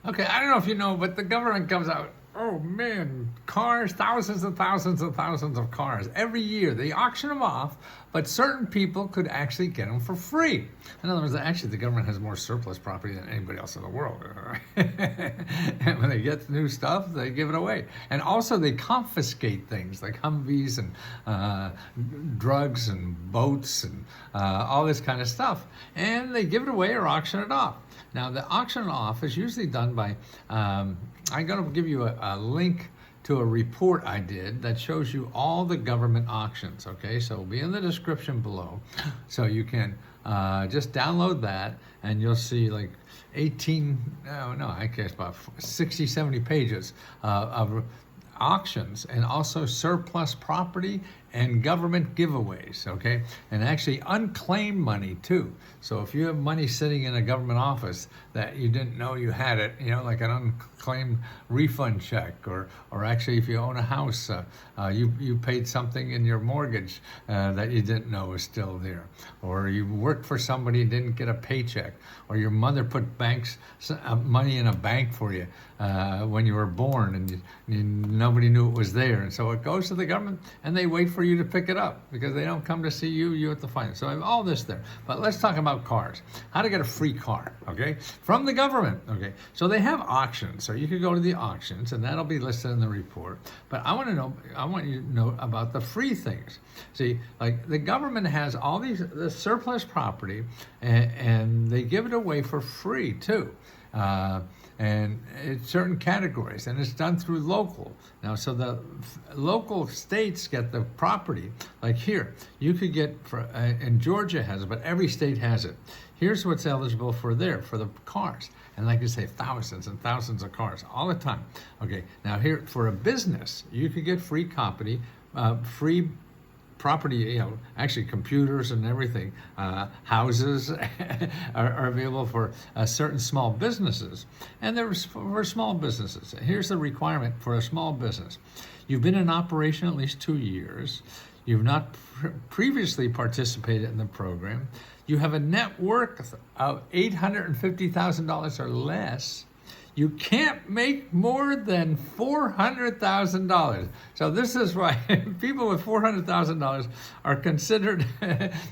Okay, I don't know if you know, but the government comes out. Oh man, cars, thousands and thousands and thousands of cars every year. They auction them off, but certain people could actually get them for free. In other words, actually, the government has more surplus property than anybody else in the world. And when they get new stuff, they give it away. And also, they confiscate things like Humvees and drugs and boats and all this kind of stuff, and they give it away or auction it off. Now, the auction off is usually done by, I'm going to give you a link to a report I did that shows you all the government auctions, okay? So it'll be in the description below. So you can just download that and you'll see like 18, no, I guess about 60, 70 pages of auctions and also surplus property and government giveaways, okay? And actually unclaimed money too. So if you have money sitting in a government office that you didn't know you had it, you know, like an unclaimed refund check, or actually if you own a house, you paid something in your mortgage that you didn't know was still there, or you worked for somebody and didn't get a paycheck, or your mother put money in a bank for you when you were born and nobody knew it was there. And so it goes to the government and they wait for you to pick it up because they don't come to see you, you have to find it. So I have all this there. But let's talk about cars. How to get a free car, okay? From the government, okay? So they have auctions. So you could go to the auctions and that'll be listed in the report. But I want you to know about the free things. See, like the government has all the surplus property and they give it away for free too. And it's certain categories, and it's done through local. Now, so the local states get the property. Like here, you could get, and Georgia has it, but every state has it. Here's what's eligible for there, for the cars. And like I say, thousands and thousands of cars all the time. Okay, now here, for a business, you could get free property, you know, actually computers and everything, houses are available for certain small businesses, and they're for small businesses. Here's the requirement for a small business. You've been in operation at least 2 years. You've not previously participated in the program. You have a net worth of $850,000 or less. You can't make more than $400,000. So this is why people with $400,000 are considered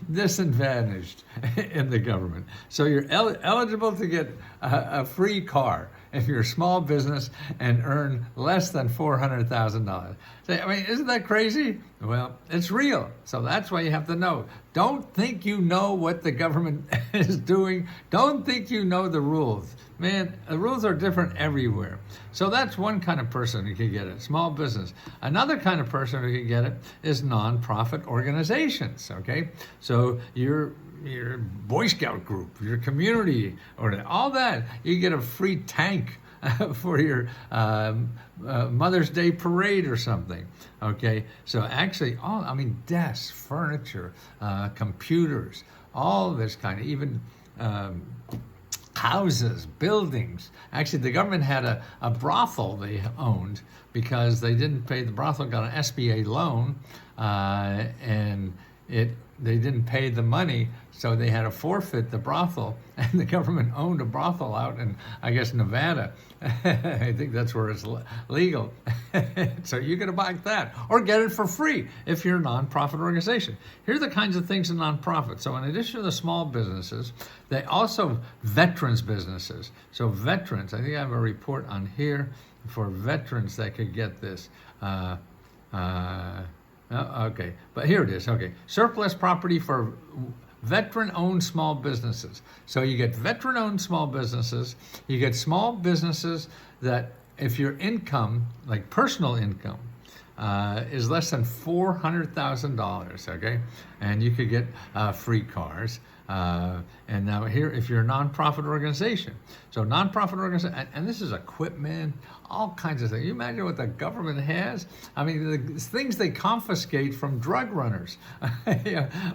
disadvantaged in the government. So you're eligible to get a free car if you're a small business and earn less than $400,000. I mean, isn't that crazy? Well, it's real. So that's why you have to know. Don't think you know what the government is doing. Don't think you know the rules. Man, the rules are different everywhere. So that's one kind of person who can get it, small business. Another kind of person who can get it is nonprofit organizations, okay? So your Boy Scout group, your community, or all that, you get a free tank for your Mother's Day parade or something, okay? So actually, desks, furniture, computers, all this kind of, even houses, buildings. Actually, the government had a brothel they owned because they didn't pay, the brothel got an SBA loan, and they didn't pay the money, so they had to forfeit the brothel, and the government owned a brothel out in, I guess, Nevada. I think that's where it's legal. So you can buy that or get it for free if you're a nonprofit organization. Here are the kinds of things in nonprofit. So in addition to the small businesses, they also veterans businesses. So veterans, I think I have a report on here for veterans that could get this. Okay, but here it is. Okay, surplus property for veteran-owned small businesses. So you get veteran-owned small businesses. You get small businesses that, if your income, like personal income, is less than $400,000, okay, and you could get free cars. And now here, if you're a nonprofit organization, so nonprofit organization, and this is equipment, all kinds of things. You imagine what the government has? I mean, the things they confiscate from drug runners,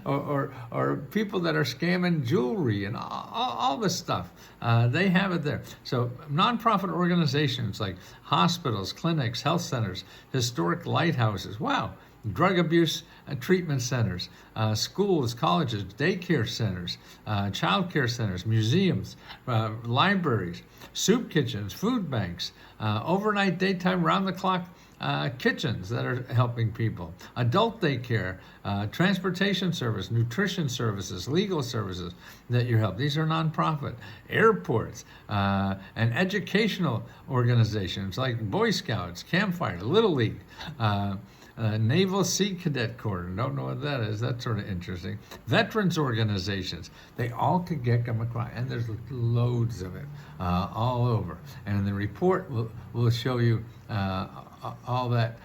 or people that are scamming jewelry and all this stuff. They have it there. So nonprofit organizations like hospitals, clinics, health centers, historic lighthouses. Wow. drug abuse treatment centers, schools, colleges, daycare centers, child care centers, museums, libraries, soup kitchens, food banks, overnight, daytime, round-the-clock kitchens that are helping people, adult daycare, transportation service, nutrition services, legal services that you help. These are nonprofit. Airports and educational organizations like Boy Scouts, Campfire, Little League, Naval Sea Cadet Corps. Don't know what that is. That's sort of interesting. Veterans organizations. They all could get government grant, and there's loads of it all over. And the report will show you all that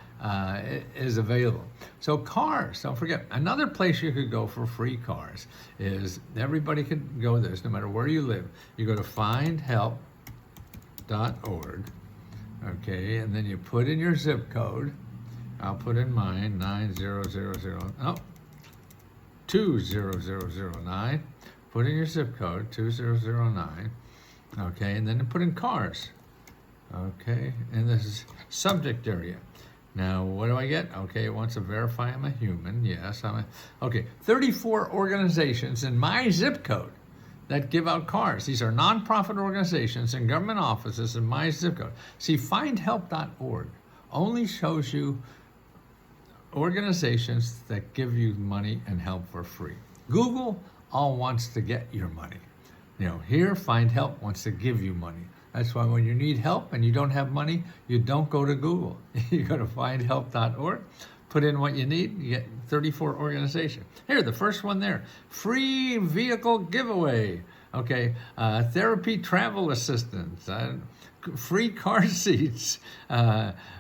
is available. So cars, don't forget. Another place you could go for free cars is, everybody can go this, no matter where you live. You go to findhelp.org, okay, and then you put in your zip code. I'll put in mine, 20009. Put in your zip code, 2009. Okay, and then put in cars. Okay, and this is subject area. Now, what do I get? Okay, it wants to verify I'm a human. Yes, okay, 34 organizations in my zip code that give out cars. These are nonprofit organizations and government offices in my zip code. See, findhelp.org only shows you organizations that give you money and help for free. Google all wants to get your money. Here, Find Help wants to give you money. That's why when you need help and you don't have money, you don't go to Google. You go to findhelp.org, put in what you need, you get 34 organizations. Here, the first one there, free vehicle giveaway. Okay, therapy travel assistance, free car seats,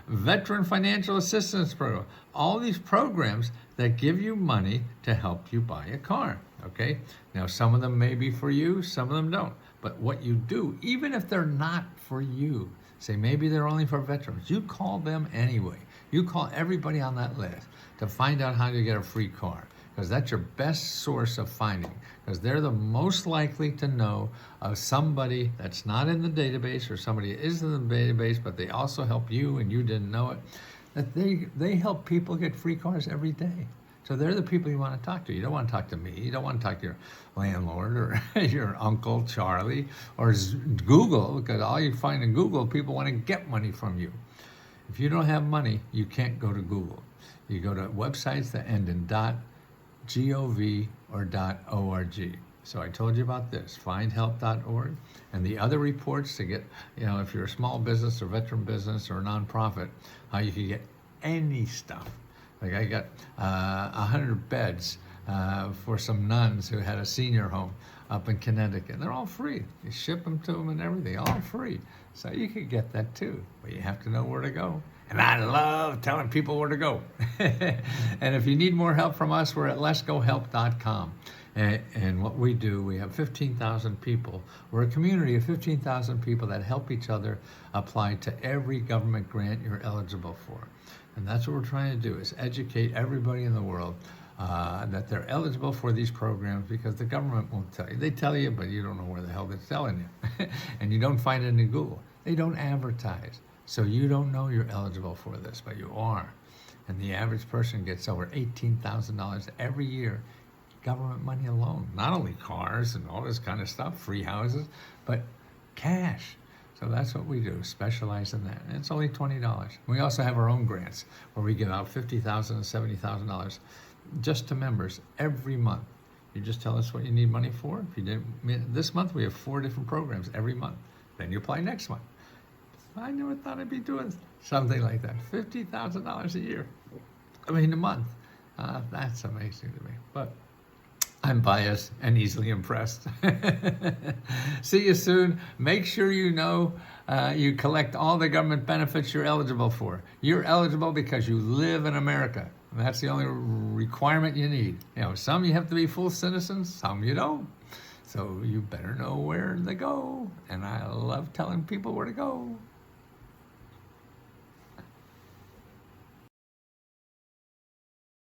veteran financial assistance program. All these programs that give you money to help you buy a car. Okay, now some of them may be for you, some of them don't. But what you do, even if they're not for you, say maybe they're only for veterans, you call them anyway. You call everybody on that list to find out how to get a free car, because that's your best source of finding, because they're the most likely to know of somebody that's not in the database, or somebody is in the database, but they also help you and you didn't know it. That they help people get free cars every day. So they're the people you want to talk to. You don't want to talk to me. You don't want to talk to your landlord or your Uncle Charlie or Google, because all you find in Google, people want to get money from you. If you don't have money, you can't go to Google. You go to websites that end in .gov or .org. So I told you about this, findhelp.org, and the other reports to get, if you're a small business or veteran business or a nonprofit, how you can get any stuff. Like I got 100 beds for some nuns who had a senior home up in Connecticut. They're all free. You ship them to them and everything, all free. So you could get that too, but you have to know where to go. And I love telling people where to go. And if you need more help from us, we're at letsgohelp.com. And what we do, we have 15,000 people. We're a community of 15,000 people that help each other apply to every government grant you're eligible for. And that's what we're trying to do, is educate everybody in the world that they're eligible for these programs, because the government won't tell you. They tell you, but you don't know where the hell they're telling you. And you don't find it in Google. They don't advertise. So you don't know you're eligible for this, but you are. And the average person gets over $18,000 every year, government money alone. Not only cars and all this kind of stuff, free houses, but cash. So that's what we do, specialize in that. And it's only $20. We also have our own grants where we give out $50,000 and $70,000 just to members every month. You just tell us what you need money for. If you didn't, this month we have 4 different programs every month. Then you apply next month. I never thought I'd be doing something like that. $50,000 a year. A month. That's amazing to me. But I'm biased and easily impressed. See you soon. Make sure you know you collect all the government benefits you're eligible for. You're eligible because you live in America. That's the only requirement you need. Some you have to be full citizens, some you don't. So you better know where to go. And I love telling people where to go.